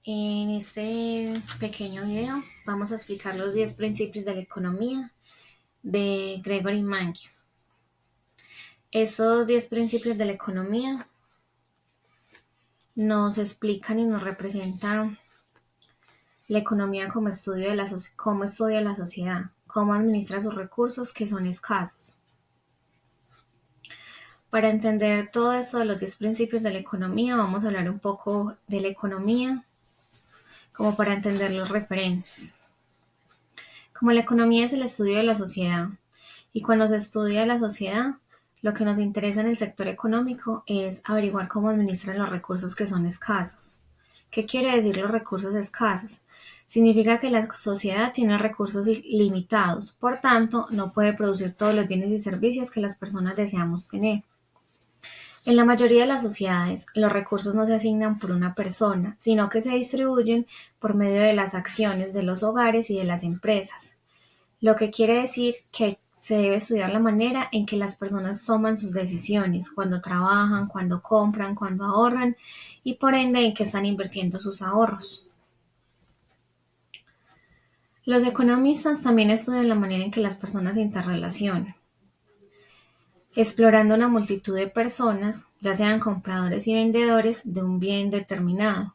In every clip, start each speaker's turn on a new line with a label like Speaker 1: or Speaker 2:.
Speaker 1: En este pequeño video vamos a explicar los 10 principios de la economía de Gregory Mankiw. Estos 10 principios de la economía nos explican y nos representan la economía como cómo estudia la sociedad, cómo administra sus recursos que son escasos. Para entender todo esto de los 10 principios de la economía, vamos a hablar un poco de la economía como para entender los referentes. Como la economía es el estudio de la sociedad, y cuando se estudia la sociedad, lo que nos interesa en el sector económico es averiguar cómo administran los recursos que son escasos. ¿Qué quiere decir los recursos escasos? Significa que la sociedad tiene recursos limitados, por tanto, no puede producir todos los bienes y servicios que las personas deseamos tener. En la mayoría de las sociedades, los recursos no se asignan por una persona, sino que se distribuyen por medio de las acciones de los hogares y de las empresas. Lo que quiere decir que se debe estudiar la manera en que las personas toman sus decisiones, cuando trabajan, cuando compran, cuando ahorran y por ende en qué están invirtiendo sus ahorros. Los economistas también estudian la manera en que las personas se interrelacionan, explorando una multitud de personas, ya sean compradores y vendedores de un bien determinado,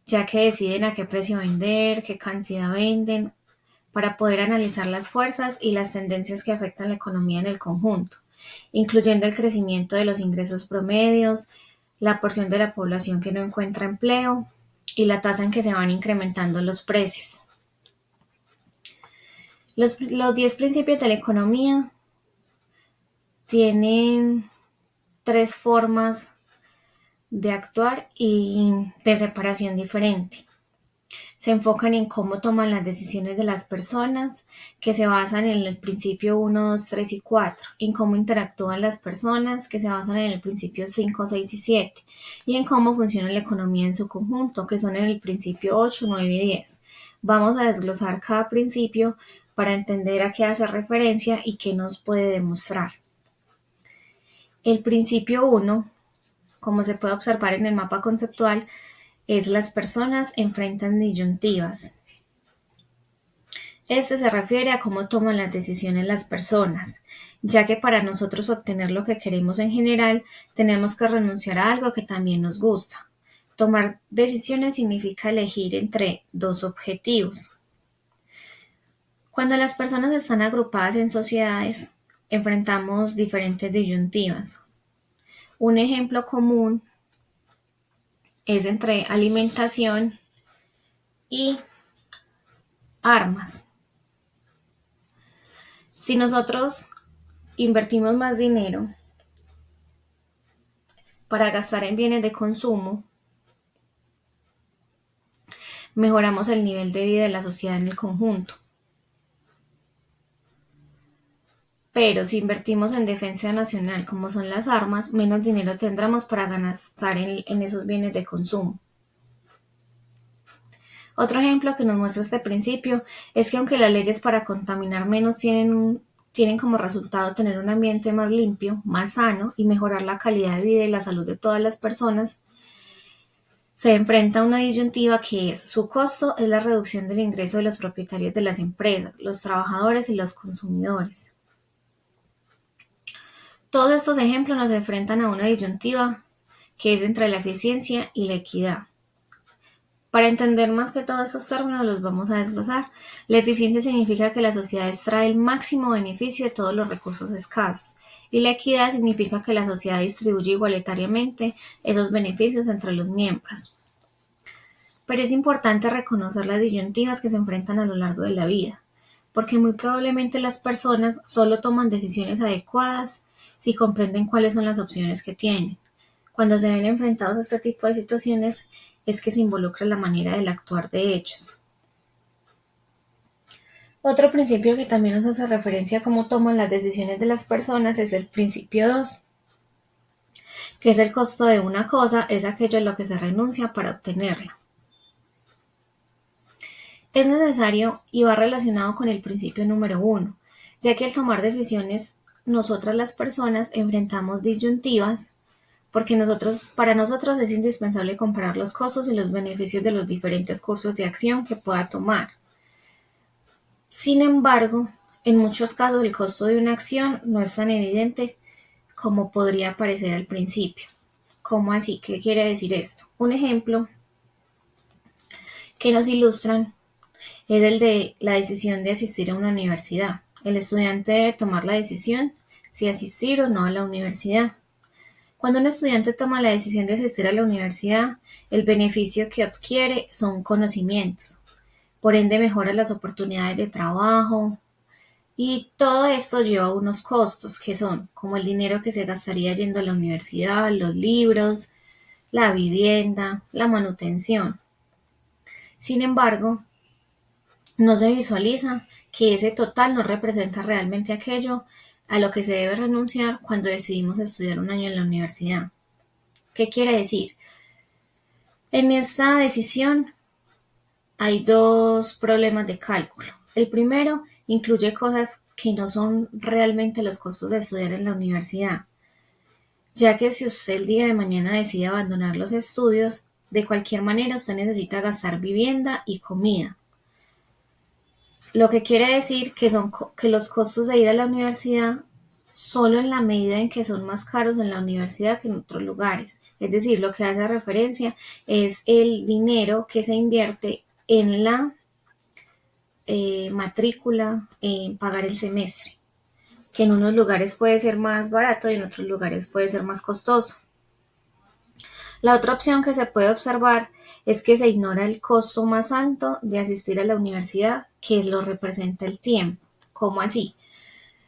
Speaker 1: ya que deciden a qué precio vender, qué cantidad venden, para poder analizar las fuerzas y las tendencias que afectan la economía en el conjunto, incluyendo el crecimiento de los ingresos promedios, la porción de la población que no encuentra empleo y la tasa en que se van incrementando los precios. Los 10 principios de la economía tienen 3 formas de actuar y de separación diferente. Se enfocan en cómo toman las decisiones de las personas, que se basan en el principio 1, 2, 3 y 4, en cómo interactúan las personas, que se basan en el principio 5, 6 y 7, y en cómo funciona la economía en su conjunto, que son en el principio 8, 9 y 10. Vamos a desglosar cada principio para entender a qué hace referencia y qué nos puede demostrar. El principio 1, como se puede observar en el mapa conceptual, es las personas enfrentan disyuntivas. Este se refiere a cómo toman las decisiones las personas, ya que para nosotros obtener lo que queremos en general, tenemos que renunciar a algo que también nos gusta. Tomar decisiones significa elegir entre dos objetivos. Cuando las personas están agrupadas en sociedades, enfrentamos diferentes disyuntivas. Un ejemplo común es entre alimentación y armas. Si nosotros invertimos más dinero para gastar en bienes de consumo, mejoramos el nivel de vida de la sociedad en el conjunto. Pero si invertimos en defensa nacional, como son las armas, menos dinero tendremos para gastar en esos bienes de consumo. Otro ejemplo que nos muestra este principio es que aunque las leyes para contaminar menos tienen como resultado tener un ambiente más limpio, más sano y mejorar la calidad de vida y la salud de todas las personas, se enfrenta a una disyuntiva que es: su costo es la reducción del ingreso de los propietarios de las empresas, los trabajadores y los consumidores. Todos estos ejemplos nos enfrentan a una disyuntiva que es entre la eficiencia y la equidad. Para entender más que todos estos términos los vamos a desglosar. La eficiencia significa que la sociedad extrae el máximo beneficio de todos los recursos escasos, y la equidad significa que la sociedad distribuye igualitariamente esos beneficios entre los miembros. Pero es importante reconocer las disyuntivas que se enfrentan a lo largo de la vida, porque muy probablemente las personas solo toman decisiones adecuadas si comprenden cuáles son las opciones que tienen. Cuando se ven enfrentados a este tipo de situaciones es que se involucra la manera del actuar de ellos. Otro principio que también nos hace referencia a cómo toman las decisiones de las personas es el principio 2, que es el costo de una cosa, es aquello a lo que se renuncia para obtenerla. Es necesario y va relacionado con el principio número 1, ya que al tomar decisiones nosotras las personas enfrentamos disyuntivas porque para nosotros es indispensable comparar los costos y los beneficios de los diferentes cursos de acción que pueda tomar. Sin embargo, en muchos casos el costo de una acción no es tan evidente como podría parecer al principio. ¿Cómo así? ¿Qué quiere decir esto? Un ejemplo que nos ilustran es el de la decisión de asistir a una universidad. El estudiante debe tomar la decisión si asistir o no a la universidad. Cuando un estudiante toma la decisión de asistir a la universidad, el beneficio que adquiere son conocimientos. Por ende, mejora las oportunidades de trabajo, y todo esto lleva unos costos que son como el dinero que se gastaría yendo a la universidad, los libros, la vivienda, la manutención. Sin embargo, no se visualiza que ese total no representa realmente aquello a lo que se debe renunciar cuando decidimos estudiar un año en la universidad. ¿Qué quiere decir? En esta decisión hay dos problemas de cálculo. El primero incluye cosas que no son realmente los costos de estudiar en la universidad, ya que si usted el día de mañana decide abandonar los estudios, de cualquier manera usted necesita gastar vivienda y comida. Lo que quiere decir que los costos de ir a la universidad solo en la medida en que son más caros en la universidad que en otros lugares. Es decir, lo que hace referencia es el dinero que se invierte en la matrícula, en pagar el semestre, que en unos lugares puede ser más barato y en otros lugares puede ser más costoso. La otra opción que se puede observar es que se ignora el costo más alto de asistir a la universidad, que lo representa el tiempo. ¿Cómo así?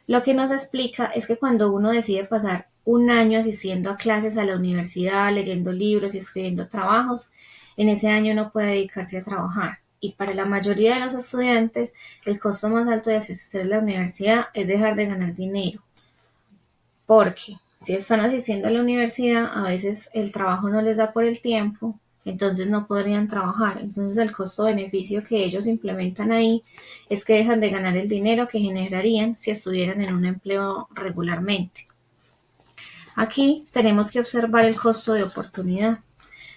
Speaker 1: Lo que nos explica es que cuando uno decide pasar un año asistiendo a clases a la universidad, leyendo libros y escribiendo trabajos, en ese año no puede dedicarse a trabajar. Y para la mayoría de los estudiantes, el costo más alto de asistir a la universidad es dejar de ganar dinero. Porque si están asistiendo a la universidad, a veces el trabajo no les da por el tiempo, entonces no podrían trabajar. Entonces el costo-beneficio que ellos implementan ahí es que dejan de ganar el dinero que generarían si estuvieran en un empleo regularmente. Aquí tenemos que observar el costo de oportunidad.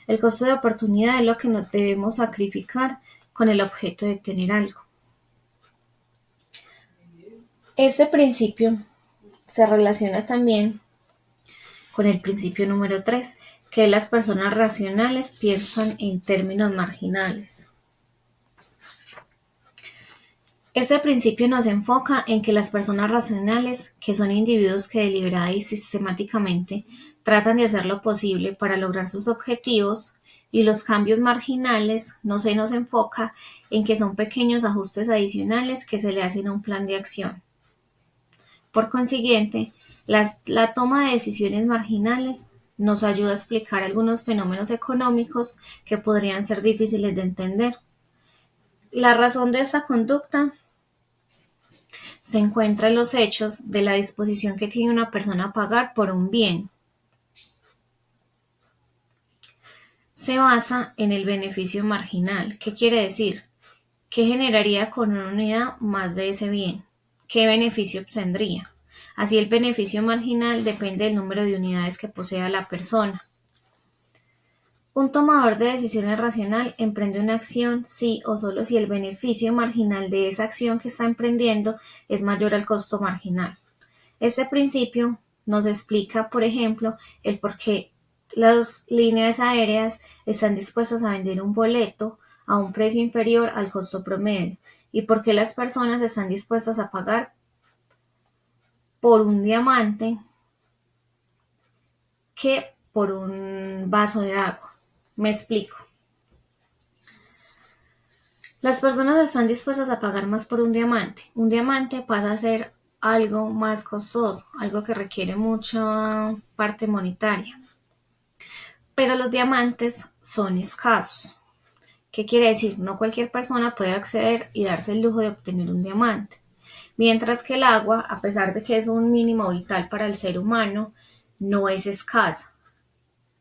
Speaker 1: El costo de oportunidad es lo que nos debemos sacrificar con el objeto de tener algo. Este principio se relaciona también con el principio número 3, que las personas racionales piensan en términos marginales. Este principio nos enfoca en que las personas racionales, que son individuos que deliberada y sistemáticamente tratan de hacer lo posible para lograr sus objetivos, y los cambios marginales no se nos enfoca en que son pequeños ajustes adicionales que se le hacen a un plan de acción. Por consiguiente, la toma de decisiones marginales nos ayuda a explicar algunos fenómenos económicos que podrían ser difíciles de entender. La razón de esta conducta se encuentra en los hechos de la disposición que tiene una persona a pagar por un bien. Se basa en el beneficio marginal. ¿Qué quiere decir? ¿Qué generaría con una unidad más de ese bien? ¿Qué beneficio obtendría? Así el beneficio marginal depende del número de unidades que posea la persona. Un tomador de decisiones racional emprende una acción si o solo si el beneficio marginal de esa acción que está emprendiendo es mayor al costo marginal. Este principio nos explica, por ejemplo, el por qué las líneas aéreas están dispuestas a vender un boleto a un precio inferior al costo promedio y por qué las personas están dispuestas a pagar por un diamante que por un vaso de agua. Me explico. Las personas están dispuestas a pagar más por un diamante. Un diamante pasa a ser algo más costoso, algo que requiere mucha parte monetaria. Pero los diamantes son escasos. ¿Qué quiere decir? No cualquier persona puede acceder y darse el lujo de obtener un diamante. Mientras que el agua, a pesar de que es un mínimo vital para el ser humano, no es escasa.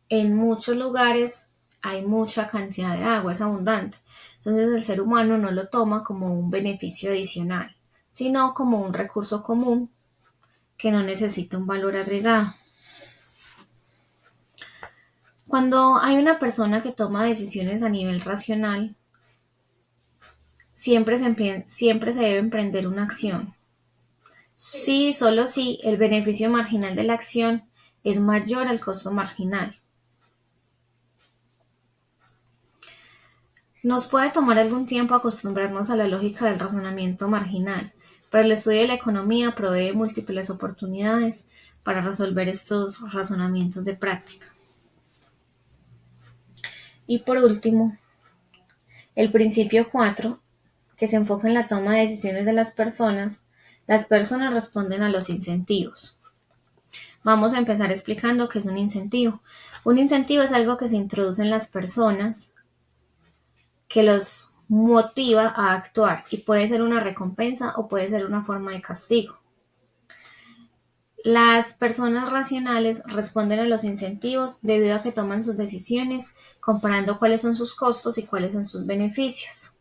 Speaker 1: En muchos lugares hay mucha cantidad de agua, es abundante. Entonces el ser humano no lo toma como un beneficio adicional, sino como un recurso común que no necesita un valor agregado. Cuando hay una persona que toma decisiones a nivel racional, siempre se debe emprender una acción. Sí, solo si el beneficio marginal de la acción es mayor al costo marginal. Nos puede tomar algún tiempo acostumbrarnos a la lógica del razonamiento marginal, pero el estudio de la economía provee múltiples oportunidades para resolver estos razonamientos de práctica. Y por último, el principio 4, que se enfoca en la toma de decisiones de las personas responden a los incentivos. Vamos a empezar explicando qué es un incentivo. Un incentivo es algo que se introduce en las personas que los motiva a actuar y puede ser una recompensa o puede ser una forma de castigo. Las personas racionales responden a los incentivos debido a que toman sus decisiones comparando cuáles son sus costos y cuáles son sus beneficios.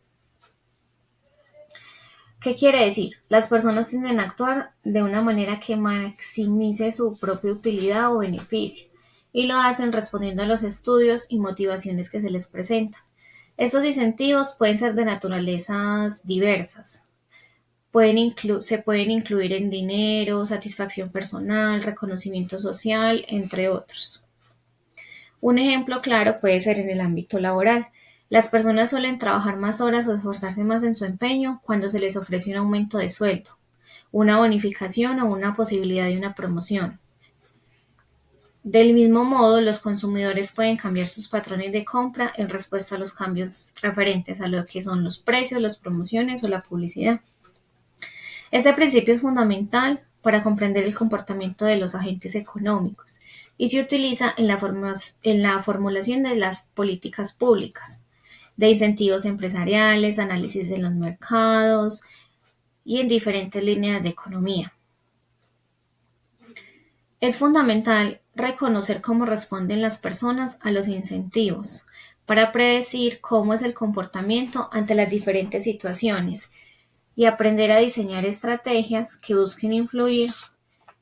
Speaker 1: ¿Qué quiere decir? Las personas tienden a actuar de una manera que maximice su propia utilidad o beneficio y lo hacen respondiendo a los estudios y motivaciones que se les presentan. Estos incentivos pueden ser de naturalezas diversas. Se pueden incluir en dinero, satisfacción personal, reconocimiento social, entre otros. Un ejemplo claro puede ser en el ámbito laboral. Las personas suelen trabajar más horas o esforzarse más en su empeño cuando se les ofrece un aumento de sueldo, una bonificación o una posibilidad de una promoción. Del mismo modo, los consumidores pueden cambiar sus patrones de compra en respuesta a los cambios referentes a lo que son los precios, las promociones o la publicidad. Este principio es fundamental para comprender el comportamiento de los agentes económicos y se utiliza en la formulación de las políticas públicas, de incentivos empresariales, análisis de los mercados y en diferentes líneas de economía. Es fundamental reconocer cómo responden las personas a los incentivos para predecir cómo es el comportamiento ante las diferentes situaciones y aprender a diseñar estrategias que busquen influir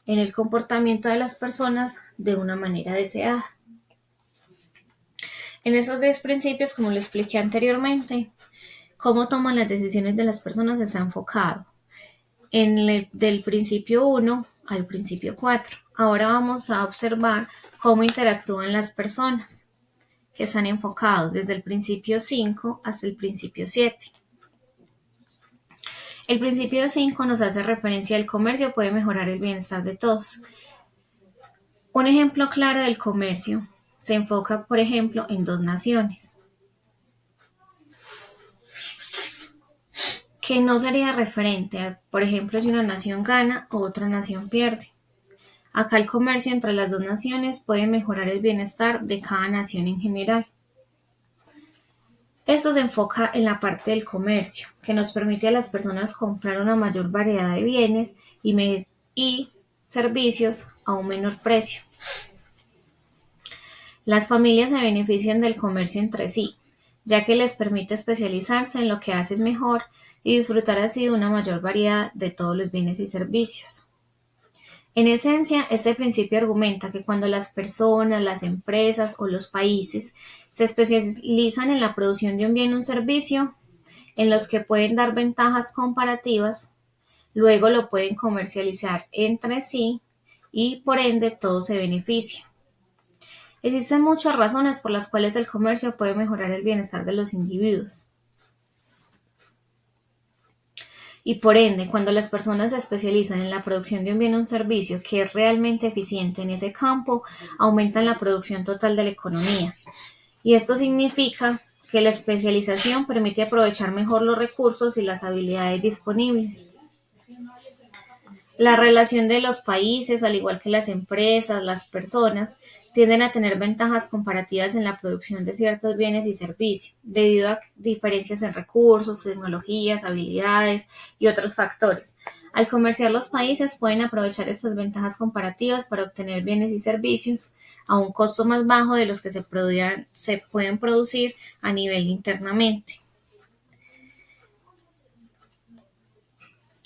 Speaker 1: en el comportamiento de las personas de una manera deseada. En esos 10 principios, como les expliqué anteriormente, cómo toman las decisiones de las personas está enfocado del principio 1 al principio 4. Ahora vamos a observar cómo interactúan las personas, que están enfocados desde el principio 5 hasta el principio 7. El principio 5 nos hace referencia al comercio puede mejorar el bienestar de todos. Un ejemplo claro del comercio se enfoca, por ejemplo, en dos naciones, que no sería referente a, por ejemplo, si una nación gana o otra nación pierde. Acá el comercio entre las dos naciones puede mejorar el bienestar de cada nación en general. Esto se enfoca en la parte del comercio, que nos permite a las personas comprar una mayor variedad de bienes y servicios a un menor precio. Las familias se benefician del comercio entre sí, ya que les permite especializarse en lo que hacen mejor y disfrutar así de una mayor variedad de todos los bienes y servicios. En esencia, este principio argumenta que cuando las personas, las empresas o los países se especializan en la producción de un bien o un servicio, en los que pueden dar ventajas comparativas, luego lo pueden comercializar entre sí y por ende todo se beneficia. Existen muchas razones por las cuales el comercio puede mejorar el bienestar de los individuos. Y por ende, cuando las personas se especializan en la producción de un bien o un servicio que es realmente eficiente en ese campo, aumentan la producción total de la economía. Y esto significa que la especialización permite aprovechar mejor los recursos y las habilidades disponibles. La relación de los países, al igual que las empresas, las personas, tienden a tener ventajas comparativas en la producción de ciertos bienes y servicios, debido a diferencias en recursos, tecnologías, habilidades y otros factores. Al comerciar, los países pueden aprovechar estas ventajas comparativas para obtener bienes y servicios a un costo más bajo de los que se pueden producir a nivel internamente.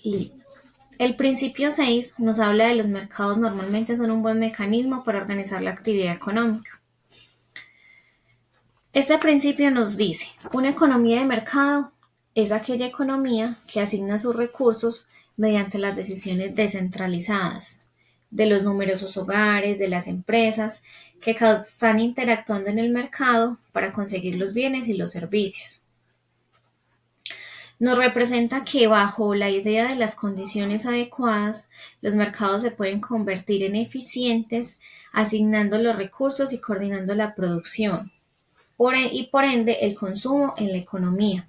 Speaker 1: Listo. El principio 6 nos habla de los mercados normalmente son un buen mecanismo para organizar la actividad económica. Este principio nos dice, una economía de mercado es aquella economía que asigna sus recursos mediante las decisiones descentralizadas de los numerosos hogares, de las empresas que están interactuando en el mercado para conseguir los bienes y los servicios. Nos representa que bajo la idea de las condiciones adecuadas, los mercados se pueden convertir en eficientes asignando los recursos y coordinando la producción y por ende el consumo en la economía.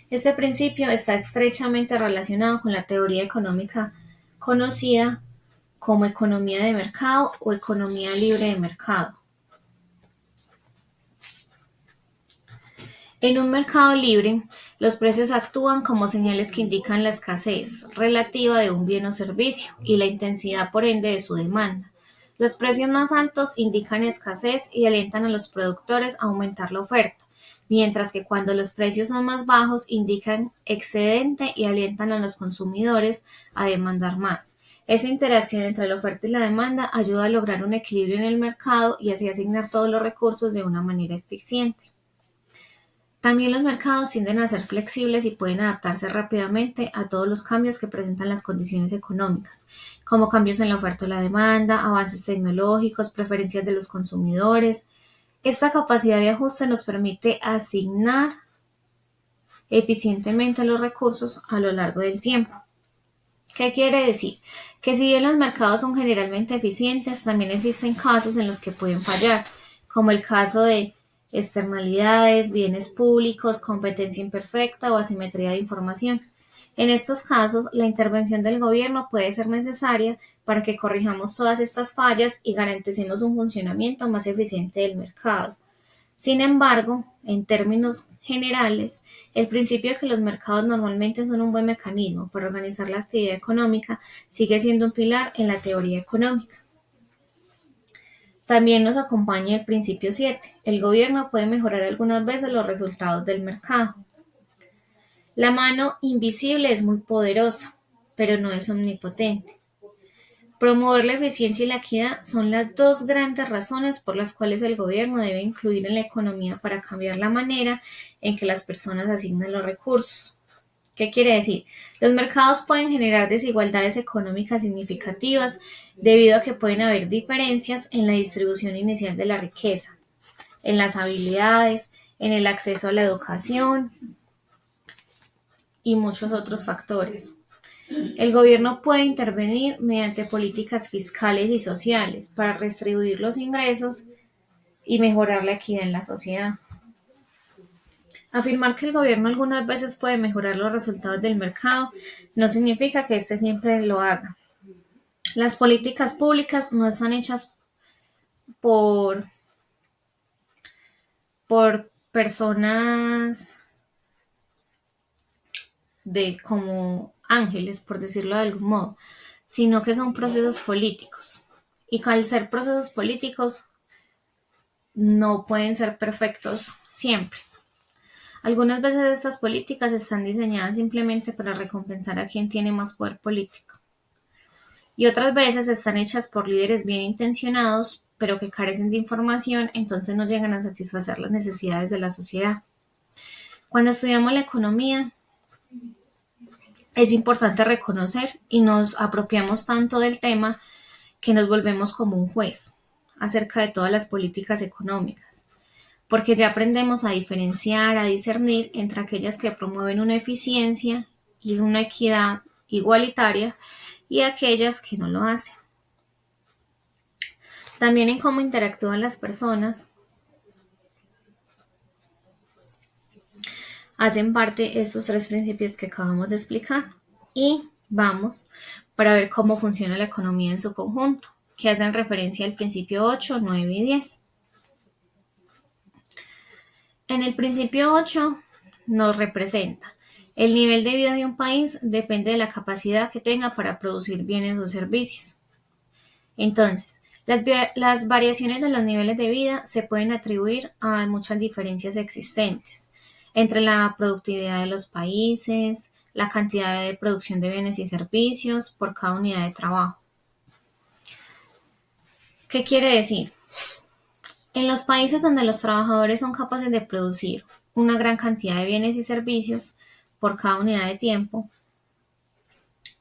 Speaker 1: Este principio está estrechamente relacionado con la teoría económica conocida como economía de mercado o economía libre de mercado. En un mercado libre, los precios actúan como señales que indican la escasez relativa de un bien o servicio y la intensidad por ende de su demanda. Los precios más altos indican escasez y alientan a los productores a aumentar la oferta, mientras que cuando los precios son más bajos indican excedente y alientan a los consumidores a demandar más. Esa interacción entre la oferta y la demanda ayuda a lograr un equilibrio en el mercado y así asignar todos los recursos de una manera eficiente. También los mercados tienden a ser flexibles y pueden adaptarse rápidamente a todos los cambios que presentan las condiciones económicas, como cambios en la oferta o la demanda, avances tecnológicos, preferencias de los consumidores. Esta capacidad de ajuste nos permite asignar eficientemente los recursos a lo largo del tiempo. ¿Qué quiere decir? Que si bien los mercados son generalmente eficientes, también existen casos en los que pueden fallar, como el caso de externalidades, bienes públicos, competencia imperfecta o asimetría de información. En estos casos, la intervención del gobierno puede ser necesaria para que corrijamos todas estas fallas y garanticemos un funcionamiento más eficiente del mercado. Sin embargo, en términos generales, el principio de que los mercados normalmente son un buen mecanismo para organizar la actividad económica sigue siendo un pilar en la teoría económica. También nos acompaña el principio 7. El gobierno puede mejorar algunas veces los resultados del mercado. La mano invisible es muy poderosa, pero no es omnipotente. Promover la eficiencia y la equidad son las dos grandes razones por las cuales el gobierno debe incluir en la economía para cambiar la manera en que las personas asignan los recursos. ¿Qué quiere decir? Los mercados pueden generar desigualdades económicas significativas debido a que pueden haber diferencias en la distribución inicial de la riqueza, en las habilidades, en el acceso a la educación y muchos otros factores. El gobierno puede intervenir mediante políticas fiscales y sociales para redistribuir los ingresos y mejorar la equidad en la sociedad. Afirmar que el gobierno algunas veces puede mejorar los resultados del mercado no significa que éste siempre lo haga. Las políticas públicas no están hechas por, por personas como ángeles, por decirlo de algún modo, sino que son procesos políticos. Y al ser procesos políticos, no pueden ser perfectos siempre. Algunas veces estas políticas están diseñadas simplemente para recompensar a quien tiene más poder político. Y otras veces están hechas por líderes bien intencionados, pero que carecen de información, entonces no llegan a satisfacer las necesidades de la sociedad. Cuando estudiamos la economía, es importante reconocer y nos apropiamos tanto del tema que nos volvemos como un juez acerca de todas las políticas económicas, porque ya aprendemos a diferenciar, a discernir entre aquellas que promueven una eficiencia y una equidad igualitaria y aquellas que no lo hacen. También en cómo interactúan las personas hacen parte estos tres principios que acabamos de explicar y vamos para ver cómo funciona la economía en su conjunto, que hacen referencia al principio 8, 9 y 10. En el principio 8 nos representa el nivel de vida de un país depende de la capacidad que tenga para producir bienes o servicios. Entonces, las variaciones de los niveles de vida se pueden atribuir a muchas diferencias existentes entre la productividad de los países, la cantidad de producción de bienes y servicios por cada unidad de trabajo. ¿Qué quiere decir? En los países donde los trabajadores son capaces de producir una gran cantidad de bienes y servicios por cada unidad de tiempo,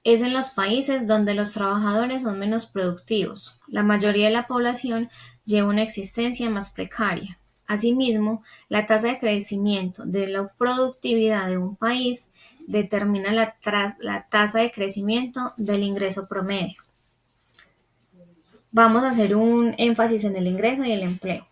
Speaker 1: es en los países donde los trabajadores son menos productivos. La mayoría de la población lleva una existencia más precaria. Asimismo, la tasa de crecimiento de la productividad de un país determina la tasa de crecimiento del ingreso promedio. Vamos a hacer un énfasis en el ingreso y el empleo.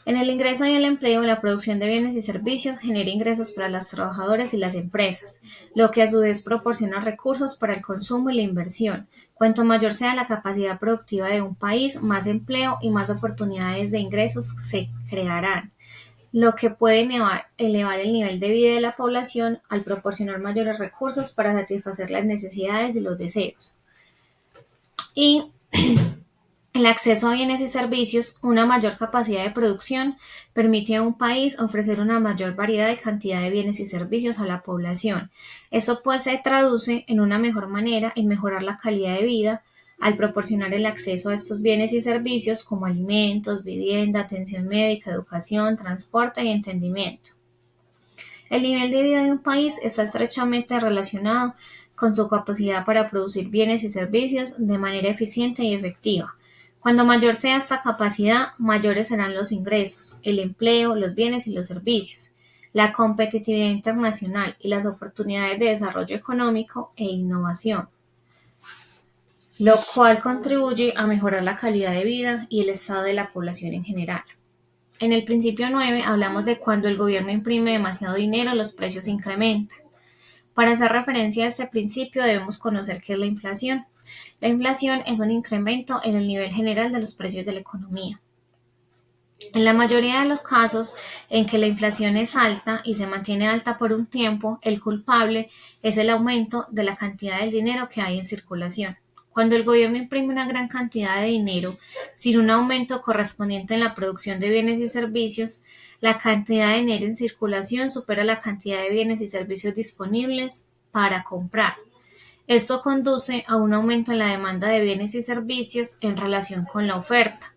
Speaker 1: En el ingreso y el empleo, la producción de bienes y servicios genera ingresos para los trabajadores y las empresas, lo que a su vez proporciona recursos para el consumo y la inversión. Cuanto mayor sea la capacidad productiva de un país, más empleo y más oportunidades de ingresos se crearán, lo que puede elevar el nivel de vida de la población al proporcionar mayores recursos para satisfacer las necesidades y los deseos. Y el acceso a bienes y servicios, una mayor capacidad de producción, permite a un país ofrecer una mayor variedad y cantidad de bienes y servicios a la población. Eso pues se traduce en una mejor manera en mejorar la calidad de vida al proporcionar el acceso a estos bienes y servicios como alimentos, vivienda, atención médica, educación, transporte y entendimiento. El nivel de vida de un país está estrechamente relacionado con su capacidad para producir bienes y servicios de manera eficiente y efectiva. Cuando mayor sea esta capacidad, mayores serán los ingresos, el empleo, los bienes y los servicios, la competitividad internacional y las oportunidades de desarrollo económico e innovación, lo cual contribuye a mejorar la calidad de vida y el estado de la población en general. En el principio 9 hablamos de cuando el gobierno imprime demasiado dinero, los precios se incrementan. Para hacer referencia a este principio debemos conocer qué es la inflación. La inflación es un incremento en el nivel general de los precios de la economía. En la mayoría de los casos en que la inflación es alta y se mantiene alta por un tiempo, el culpable es el aumento de la cantidad del dinero que hay en circulación. Cuando el gobierno imprime una gran cantidad de dinero sin un aumento correspondiente en la producción de bienes y servicios, la cantidad de dinero en circulación supera la cantidad de bienes y servicios disponibles para comprar. Esto conduce a un aumento en la demanda de bienes y servicios en relación con la oferta,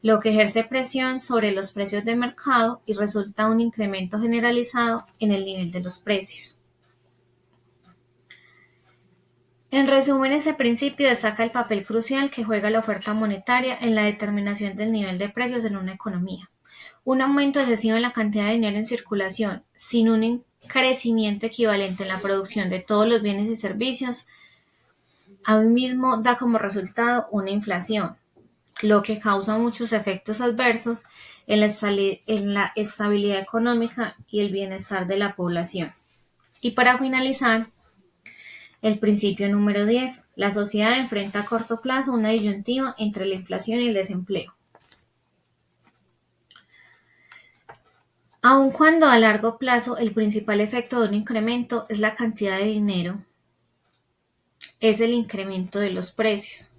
Speaker 1: lo que ejerce presión sobre los precios de mercado y resulta un incremento generalizado en el nivel de los precios. En resumen, este principio destaca el papel crucial que juega la oferta monetaria en la determinación del nivel de precios en una economía. Un aumento excesivo en la cantidad de dinero en circulación, sin un crecimiento equivalente en la producción de todos los bienes y servicios, aún mismo da como resultado una inflación, lo que causa muchos efectos adversos en la estabilidad económica y el bienestar de la población. Y para finalizar, el principio número 10. La sociedad enfrenta a corto plazo una disyuntiva entre la inflación y el desempleo. Aun cuando a largo plazo el principal efecto de un incremento es la cantidad de dinero, es el incremento de los precios.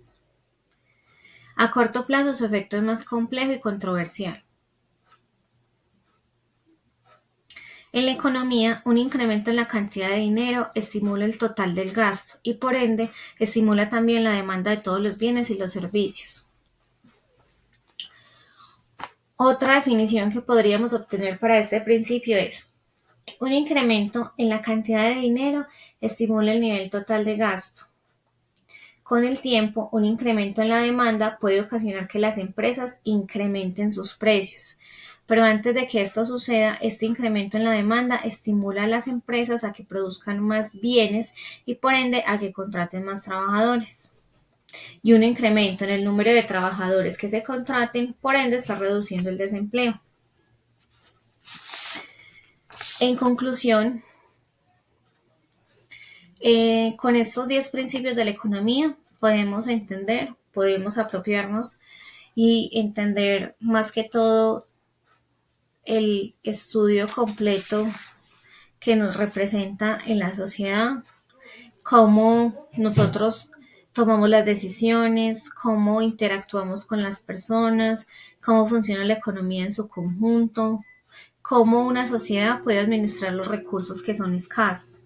Speaker 1: A corto plazo su efecto es más complejo y controversial. En la economía, un incremento en la cantidad de dinero estimula el total del gasto y por ende estimula también la demanda de todos los bienes y los servicios. Otra definición que podríamos obtener para este principio es: un incremento en la cantidad de dinero estimula el nivel total de gasto. Con el tiempo, un incremento en la demanda puede ocasionar que las empresas incrementen sus precios. Pero antes de que esto suceda, este incremento en la demanda estimula a las empresas a que produzcan más bienes y por ende a que contraten más trabajadores. Y un incremento en el número de trabajadores que se contraten, por ende está reduciendo el desempleo. En conclusión, con estos 10 principios de la economía podemos entender, podemos apropiarnos y entender más que todo el estudio completo que nos representa en la sociedad, cómo nosotros tomamos las decisiones, cómo interactuamos con las personas, cómo funciona la economía en su conjunto, cómo una sociedad puede administrar los recursos que son escasos.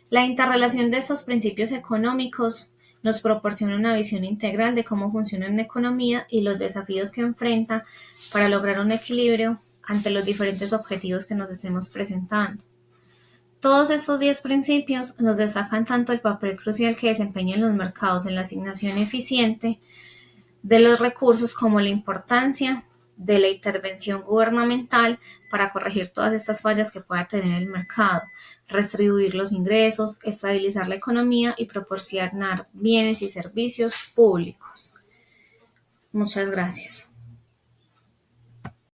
Speaker 1: La interrelación de estos principios económicos nos proporciona una visión integral de cómo funciona la economía y los desafíos que enfrenta para lograr un equilibrio ante los diferentes objetivos que nos estemos presentando. Todos estos 10 principios nos destacan tanto el papel crucial que desempeñan los mercados en la asignación eficiente de los recursos como la importancia de la intervención gubernamental para corregir todas estas fallas que pueda tener el mercado, redistribuir los ingresos, estabilizar la economía y proporcionar bienes y servicios públicos. Muchas gracias.